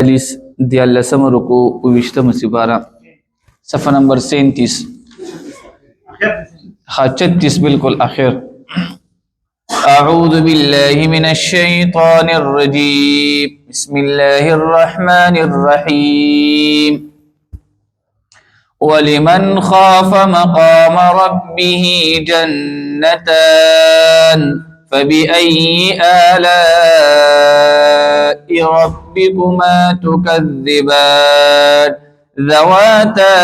40 دیالسم رکو وشتم سپارہ صفحہ نمبر 37 36 بالکل آخر اعوذ باللہ من الشیطان الرجیم بسم اللہ الرحمن الرحیم ولمن خاف مقام ربه جنتان فبأي آلاء ربكما تكذبان ذواتا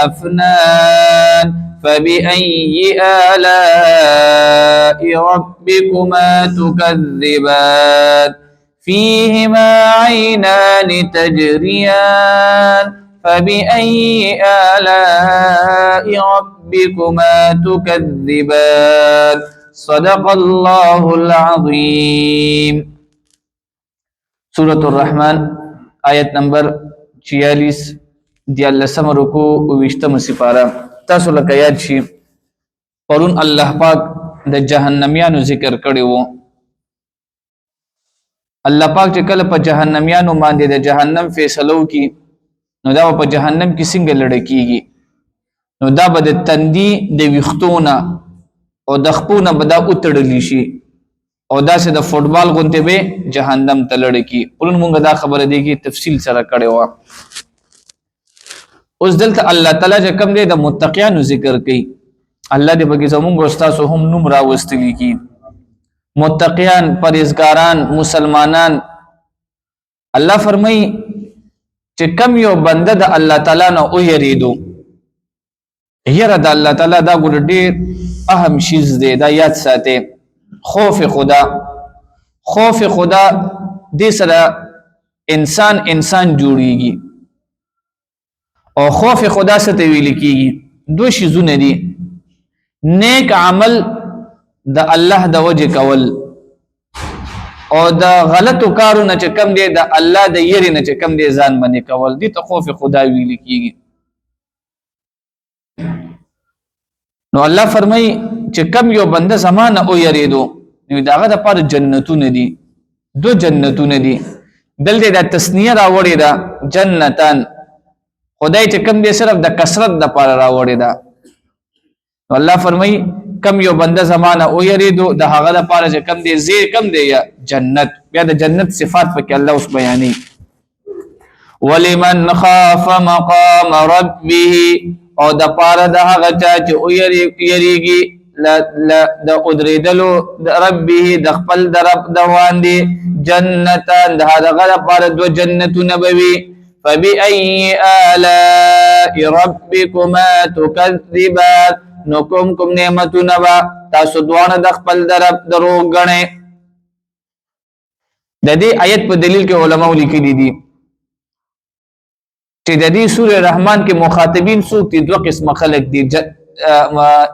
أفنان فبأي آلاء ربكما تكذبان فيهما عينان تجريان فبأي آلاء ربكما تكذبان صدق الله العظیم سورة الرحمن آیت نمبر 46 دیالسم رکو وشتم سپارہ تاسو لکه یاد شي پرون الله پاک د جهنميانو ذکر کړی وو الله پاک چې کله په جهنميانو باندې د جهنم فیصلو کی نو دا په جهنم کې څنګه لړکیږي نو دا به د تندي د ویختونه او د خپونه به دا اتړلی شي او دا سه د فوټبال غونته به جهنم ته لړکی پرون مونږ دا خبره دی کی تفصیل سره کړي وا اوس دلته الله تعالی چې کوم دی د متقینو ذکر کوي الله دې بګي زمونږ استاد هم نوم راوستلی کی متقیان پرهیزګاران مسلمانان الله فرمای چې کم یو بنده د الله تعالی نه او یریدو یره د الله تعالی دا ګور ډیر اهم شیز دی دا یاد ساته خوف خدا دې سره انسان جوړیږي او خوف خدا څه ته ویل کیږي دوه شیزونه دي نیک عمل د الله د وجه کول او د غلطو کارونه چې کم دی د الله د یری نه چې کم دی ځان باندې کول دي ته خوف خدا ویل کیږي نو الله فرمای چې کم یو بنده زمانه او یریدو نو داغه د پر جنتونه دي دو جنتونه دي دلته د تسنیه راوړی دا جنتان خدای چې کم دی صرف د کثرت د پر راوړی دا نو الله فرمای کم یو بنده زمانه او یریدو د هغه د پر چې کم دی زی کم دی یا جنت بیا د جنت صفات پکې الله اوس بیانې ولمن خاف مقام ربه او د پاره د هغه چې او یریږي د ادریدلو د ربه د خپل د رب د واندې جنتان د هغه لپاره دو جنتونه بوي فبأي آلاء ربكما تكذبان نو کوم نعمتونه با تاسو دوانه د خپل د رب درو غنه د دې آیت په دلیل کې علما لیکلي دي چې د دې سورې رحمان کې مخاطبین څوک دي دوه قسم خلق دي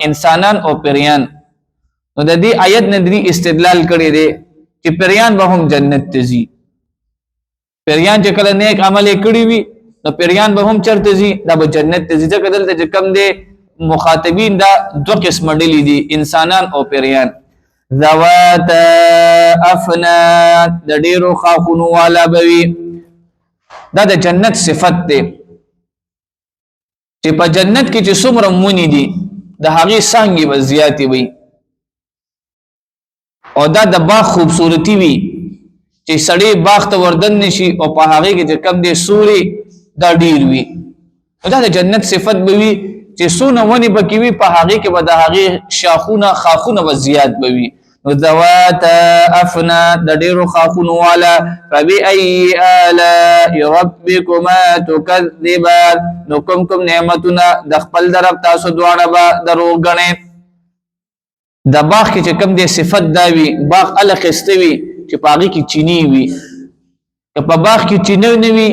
انسانان او پریان نو د دې آیت نه دی استدلال کړی دی چې پریان به هم جنت ته ځي پریان چې کله نیک عمل کړی وي نو پریان به هم چرته ځي دا به جنت ته ځي ځکه دلته چې کم دی مخاطبین دا دوه قسم ډلې دي انسانان او پریان ذوات افنان د ډیرو خاخونو والا بوي دا د جنت صفت دی چې په جنت کې چې څومره مونږ دي د هغه څنګه به زیاتی وي او دا د باغ خوبصورتي وي چې سړی باغ ته وردن نشي او په هغه کې چې کم دي سوري دا ډیر وي دا د جنت صفت به وي چې سونه ونی بکی وي په هغه کې به د هغه شاخونه خاخونه به زیات بوي نو ذوات افنا د ډیرو خاخونو والا فبأي آلاء ربكما تكذبان نو کوم نعمتونه د خپل درب تاسو دواړه به درو غنه د باغ کې چې کوم دي صفت دا وي باغ الخستوي چې پاغي کې چینی وي که په باغ کې چینه نه وي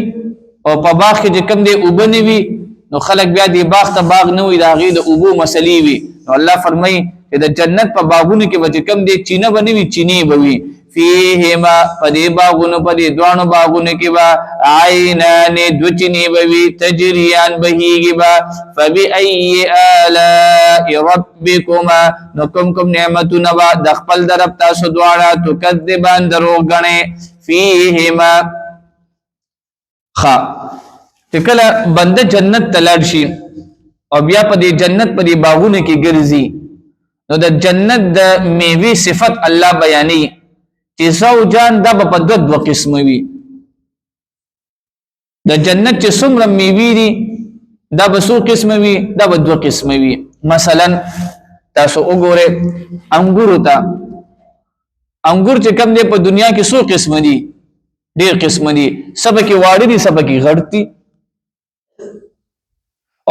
او په باغ کې چې کوم دي وبني وي نو خلک بیا دی باغ ته باغ نه وي دا غي د اوبو مسلې وي نو الله فرمای چې د جنت په باغونو کې به کم دي چینه بنوي چینه بوي فيهما پدې باغونو پدې دوانو باغونو کې با عینان دو چینه بوي تجریان بهيږي با فبأي آلاء ربكما نو کوم نعمتونه با د خپل درب تاسو دواړه تکذبان درو غنه فيهما خا چې کله بنده جنت تلاړ شي او بیا په دې جنت په دې باغونو کې ګرځي نو د جنت د میوه صفت الله بیانې چې زوجان دا په دو قسم وي د جنت چې څومره میوه دي دا به څو قسم وي دا به دو قسم وي مثلا تاسو وګورئ انګور ته انګور چې کوم دی په دنیا کې څو قسم دي ډېر قسم دي سبا کې واړه دي سبا کې غټ دي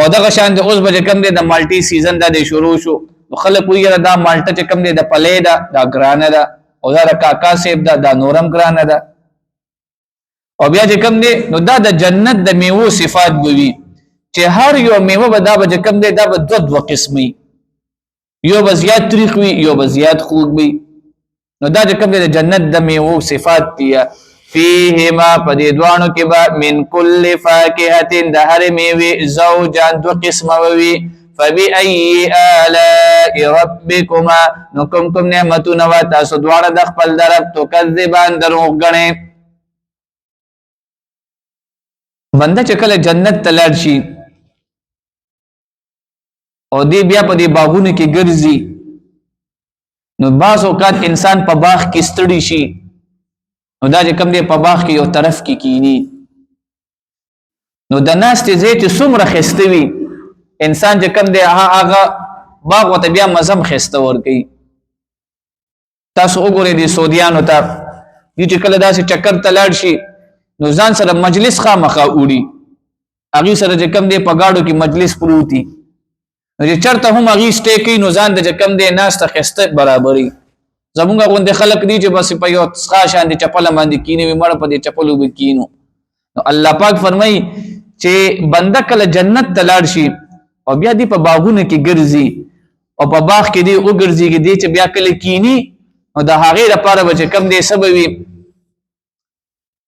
او دغه شان د اوس به کوم دی د مالټي سیزن دا د شروع شو خلک ویره دا مالټه چې کوم دی د پلې دا ګرانه ده او دا کاکا سیب دا نورم ګرانه ده او بیا چې کوم دی نو دا د جنت د میوه صفات بوي چې هر یو میوه به دا به کوم دی دا به دو قسمي یو به زیات تریخ وي یو به زیات خوږ وي نو دا چې کوم دی د جنت د میوه صفات دي فیهما پدې دوانو کې به من کل فاکهه د هر میوه زوجان دو قسمه وي فبأي آلاء ربكما نو کوم نعمتونه وا تاسو دواړه د خپل درب تکذبان دروغ غنئ بنده چې کله جنت ته لاړ شي او دی بیا په دې باغونو کې ګرځي نو بعض اوقات انسان په باغ کې ستړي شي نو دا چې کوم دی په باغ کې یو طرف کې کینی نو د ناستې ځای چې څومره ښایسته وي انسان چې کوم دی هغه باغ ورته بیا مزم ښایسته ورکوي تاسو وګورئ د سعودیانو ته دوی چې کله داسې چکر ته لاړ شي نو ځان سره مجلس خامخا وړي هغې سره چې کوم دی په ګاډو کې مجلس پروت وي نو چې چېرته هم هغې سټې کوي نو ځان د چې کوم دی ناسته ښایسته برابري زمونږ غوندې خلک دي چې بس په یو څښا شان د چپله باندې کینې وي مړه په دې چپلو به کینو نو الله پاک فرمایي چې بنده کله جنت ته لاړ شي او بیا دی په باغونو کې ګرځي او په باغ کې دی وګرځي دی چې بیا کله کینی نو د هغې لپاره به چې کوم دی څه به وي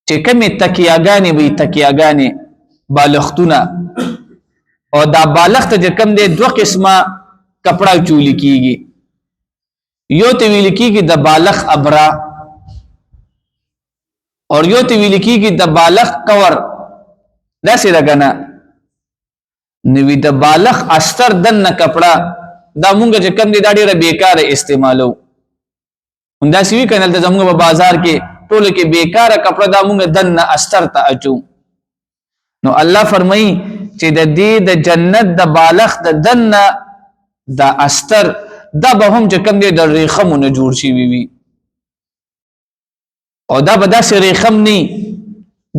چې کومې تکیاګانې وي تکیاګانې بالښتونه او دا بالښت چې کوم دی دوه قسمه کپړه چولی کیږي یو ته ویل کیږي د بالغ ابرا اور یو ته ویل کیږي د بالغ کور داسې راګنه نوی د بالغ استر دنه کپڑا دا مونږ چې کم دي دا ډیره بیکاره استعمالو دا سی وی کنل د زموږ په بازار کې ټول کې بیکاره کپڑا دا مونږ دنه استر ته اچو نو الله فرمایي چې د دې د جنت د بالغ د دنه د استر دا به هم چې کم دی د ریخمونه جوړ شي وي او دا به داسې ریخم نه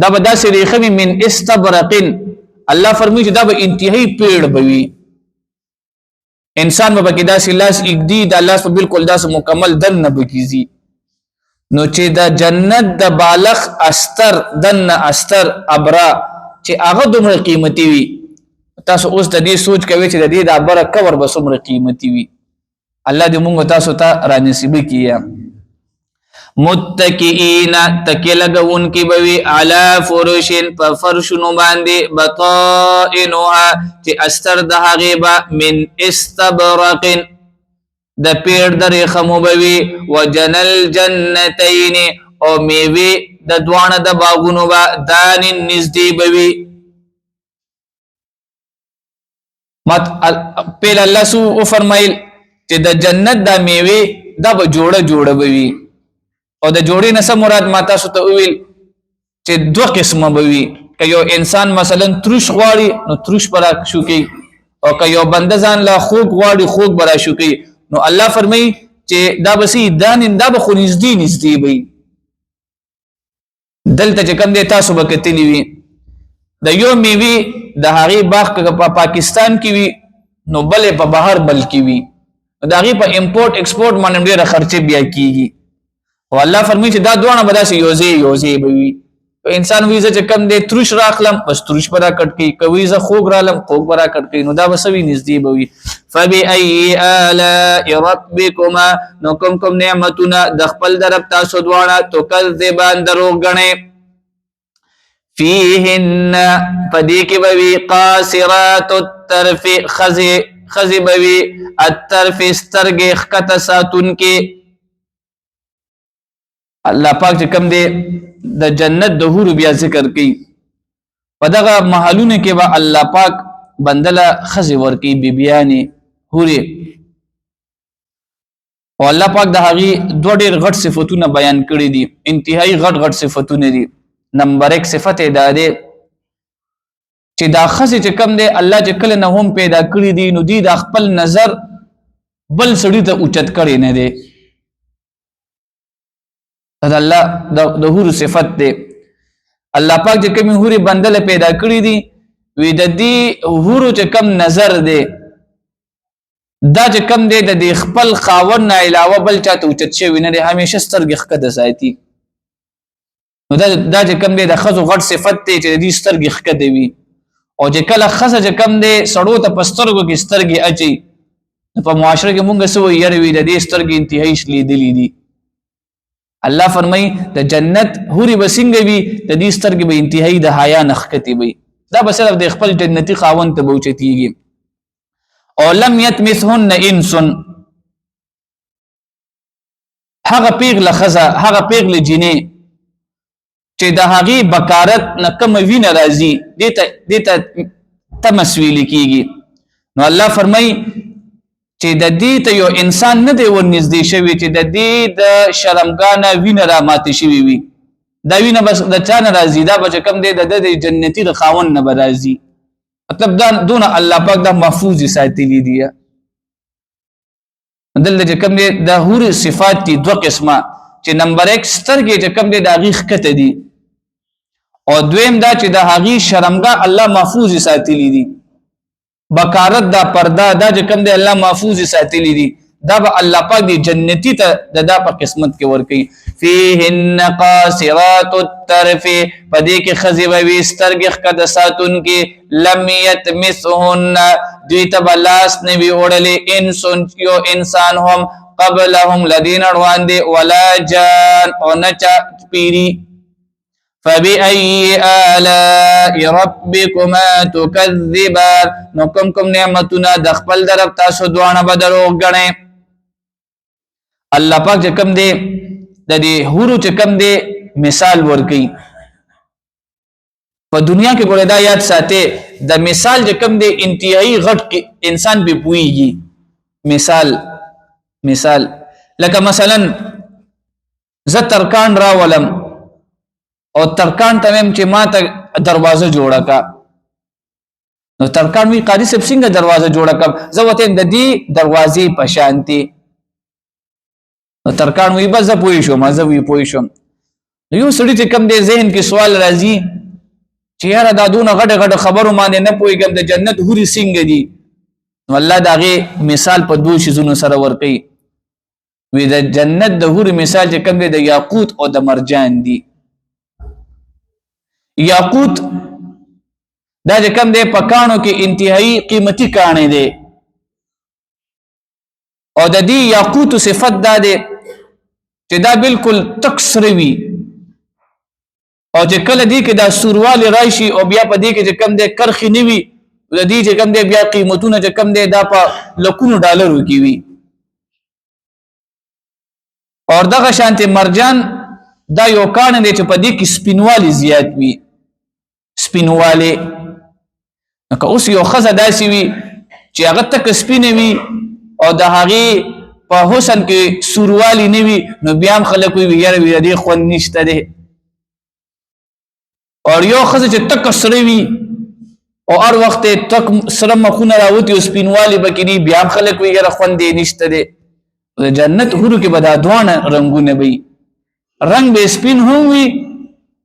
دا به داسې ریخم من استبرقن الله فرمایي چې دا به انتهایی پیړ بوي انسان به کې داسې لاس اګدي د الله په بالکل داسې مکمل دن نه بکیږي نو چې د جنت د بالغ استر دن استر ابرا چې هغه دومره قیمتي وي تاسو اوس د دې سوچ کوئ چې د دې د ابره کور به څومره قیمتي وي الله دې موږ تاسو ته را نصیب کړي متکئین تکیه لګون کی بوي علی فرشن په فرشونو باندې بطائنها چې استر د هغه با من استبرق د پیر درې خمو بوي وجنل جنتین او میوه د دوانه د باغونو با دان نزدې بوي مت پیل الله سو فرمایل چې د جنت د میوه د جوړه بوي او د جوړې نه څه مراد ما تاسو ته وویل چې دوه قسمه به وي که یو انسان مثلا تروش غواړي نو تروش به راشو کوي او که یو بنده ځان لا خوږ غواړي خوږ به راشو کوي نو الله فرمایي چې دا به سي دا به خو نږدې وي دلته چې کوم دی تاسو به کتلی وي د یو میوې د هغې باغ که په پاکستان کې وي نو بلې په بهر بل کې وي د هغې په امپورټ ایکسپورټ باندې ډېره خرچې بیا کېږي او الله فرمایي چې دا دوانه به داسې یوځای به وي انسان وایي زه چې کوم دی تروش راخلم بس تروش به راکټ کوي که وایي زه خوږ رالم خوږ به راکټ کوي نو دا به څه وي نږدې به وي فبأي آلاء ربکما نو کوم نعمتونه د خپل درب تاسو دواړه تکذبان دروغ ګڼئ فیهن پدې کې به وي قاصرات الطرف ښځې به وي الطرف سترګې ښکته ساتونکې الله پاک چې کوم دی د جنت د حورو بیا ذکر کوي په دغه محلونه کې به الله پاک بندله خزي ورکی بیبیانی هوري او الله پاک د هغه دوه ډېر غټ صفاتونه بیان کړی دي انتهایی غټ صفاتونه دي نمبر 1 صفت دا ده چې دا خزي چې کم دی الله چې کله نه هم پیدا کړی دي نو دی د خپل نظر بل سړی ته اوچت کړی نه دی دا الله د هور صفت دی الله پاک چې کوم هوري بندل پیدا کړی دي وی د دې هورو چې کم نظر دی دا چې کم دی د خپل خاون نه علاوه بل چاته اوچت شوی نه دی همیشه سترګې ښکته ساتي نو دا چې کم دی د خزو غټ صفت دی چې د دې سترګې ښکته وي او چې کله خزه چې کم دی سړو ته پسترګو کې سترګې اچي په معاشره کې مونږ سو یې وی د دې سترګې انتهایی شلې دي دي الله فرمای د جنت هوري بسنګ وی د دې سترګې به انتهایی د حیا نخکتی وي دا به صرف د خپل جنتی خاون ته بوچتيږي او لم يتمثهن انس هغه پیغله خزه هغه پیغله جنې چې د هغه بکارت نکم وینه راځي دته تمسویل کیږي نو الله فرمای چې د دې ته یو انسان نه دی ورنږدې شوی چې د دې د شرمګانه وینه را ماتې شوی وي دا وینه بس د چا نه راځي دا به کم دی د جنتی د خاون نه به راځي مطلب دا دون الله پاک دا محفوظ ساتلی دي دلته کم دی د هور صفات دي دوه قسمه چې نمبر 1 سترګې چې کم دی د هغه خکته دي او دویم دا چې د هغه شرمګا الله محفوظ ساتلی دي بکارت دا پردا دا چې کم دی الله محفوظ ساتلی دي دا به الله پاک دی جنتی ته دا په قسمت کې ور کوي فيهن قاصرات الطرف پدې کې خزي وي سترګې خکته ساتون کې لم يتمسهن دوی ته بلاس نه وی وړلې انسان یو انسان هم قبلهم لدين روان دي ولا جان او نچا پیری فبأي آلاء ربكما تكذبان نو کوم نعمتونه د خپل درب تاسو دوانه بدرو غنئ الله پاک چې کوم دی د دې هورو چې کوم دی مثال ورکي په دنیا کې ګوره دا یاد ساتي د مثال چې کوم دی انتهایی غټ انسان به پويږي مثال لکه مثلا ز ترکان را ولم او ترکان تمم چې ما ته دروازه جوړه کا نو ترکان وی قاضي صاحب څنګه دروازه جوړه کا زه وته د دې دروازې په شانتي نو ترکان وی بس پوي شو مزه وی پوي شو یو سړی چې کم دی ذهن کې سوال راځي چې یاره دا دونه غټه خبرو باندې نه پويګم د جنت هوري څنګه دي نو الله داغه مثال په دوه شیزونو سره ورکي وی د جنت د هوري مثال چې کم دی د یاقوت او د مرجان دي یاقوت دا چې کم دی په کانو کې انتهایی قیمتي کانه دي او د دې یاقوت صفت دا ده چې دا بالکل تکسروي او چې کله دې کې دا سوروال راشي او بیا په دې کې چې کم دی کرخي نیوي د دې چې کم دی بیا قیمتونه چې کم دی دا په لکونو ډالرو کې وي اور دغه شانته مرجان دا یو کان دی چې په دې کې سپینوالي زیات وي سپینواله که اوس یو خزه داسي وي چې هغه تک سپینه وي او د هغه په حسن کې سوروالی نیوي نو بیا هم خلک وي یاره وی دې خو نشته ده او یو خزه چې تک سره وي او هر وخت تک سره مخونه راوتی او سپینوالی بکینی بیا هم خلک وي یاره خو دې نشته ده جنت هورو کې بدا دوانه رنگونه وي رنگ به سپین هم وي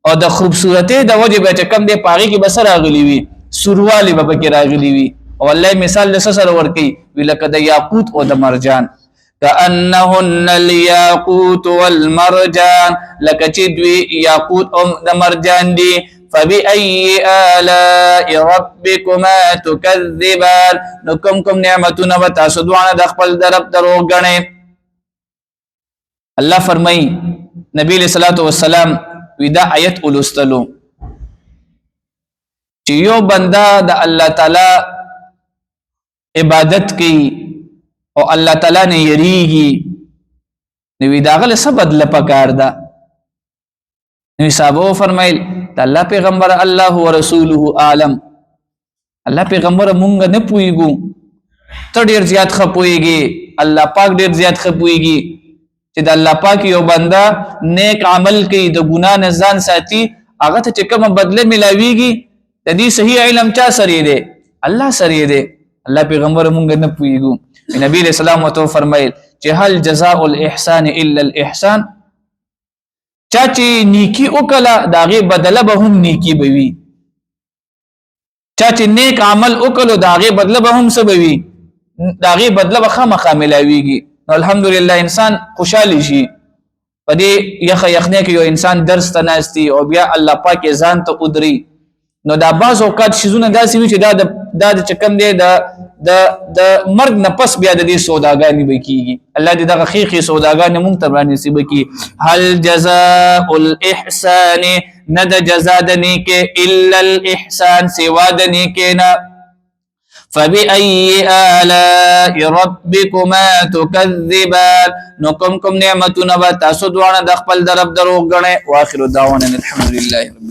او د خوبصورتۍ د وجه به کم دی پاغي کې بسر راغلی وي سوروالی به کې راغلی وي او الله مثال له سره ورکی ولکه د یاقوت او د مرجان کأنهن الياقوت والمرجان لکه چې دوی یاقوت او د مرجان دي فبأي آلاء ربكما تكذبان نو کوم نعمتونه به تاسو دوانه د خپل درب درو غنئ الله فرمای نبی صلی الله علیه وسلم ودا آیت ولستلو چې یو بندا د الله تعالی عبادت کوي او الله تعالی نه یریږي نو دا غل څه بدله پکار ده نو صاحب فرمایل د الله پیغمبر الله ورسوله عالم الله پیغمبر مونږ نه پويګو ته ډیر زیات خپويږي الله پاک ډیر زیات خپويږي چې د الله پاک یو بندا نیک عمل کوي د ګناه نه ځان ساتي هغه ته کوم بدله ملاويږي د دې صحیح علم چا سره دی الله سره دی الله پیغمبر مونږ نه پويګو نبی علیہ السلام وته فرمایل چې هل جزاء الاحسان الا الاحسان چا چې نیکی وکړه داغه بدله به هم نیکی بوي چا چې نیک عمل وکړو داغه بدله به هم سبوي داغه بدله به خامخا ملاويږي الحمدلله انسان خوشاله شي په دې یخنه کې یو انسان درس تناستي او بیا الله پاک ځان ته قدري نو دا بعض اوقات شیزونه داسې وي چې دا د چکم دی د مرګ نه پس بیا د دې سوداګانی وکيږي الله دې دغه خيخي سوداګانی مونږ ته باندې نصیب کړي هل جزاء الاحسان ند جزاء د نیکه الا الاحسان سوا د نیکه نه فبأي آلاء ربكما تكذبان نو کوم نعمتونه به تاسو دوانه د خپل درب دروغ غنئ واخر دعوانا الحمد لله رب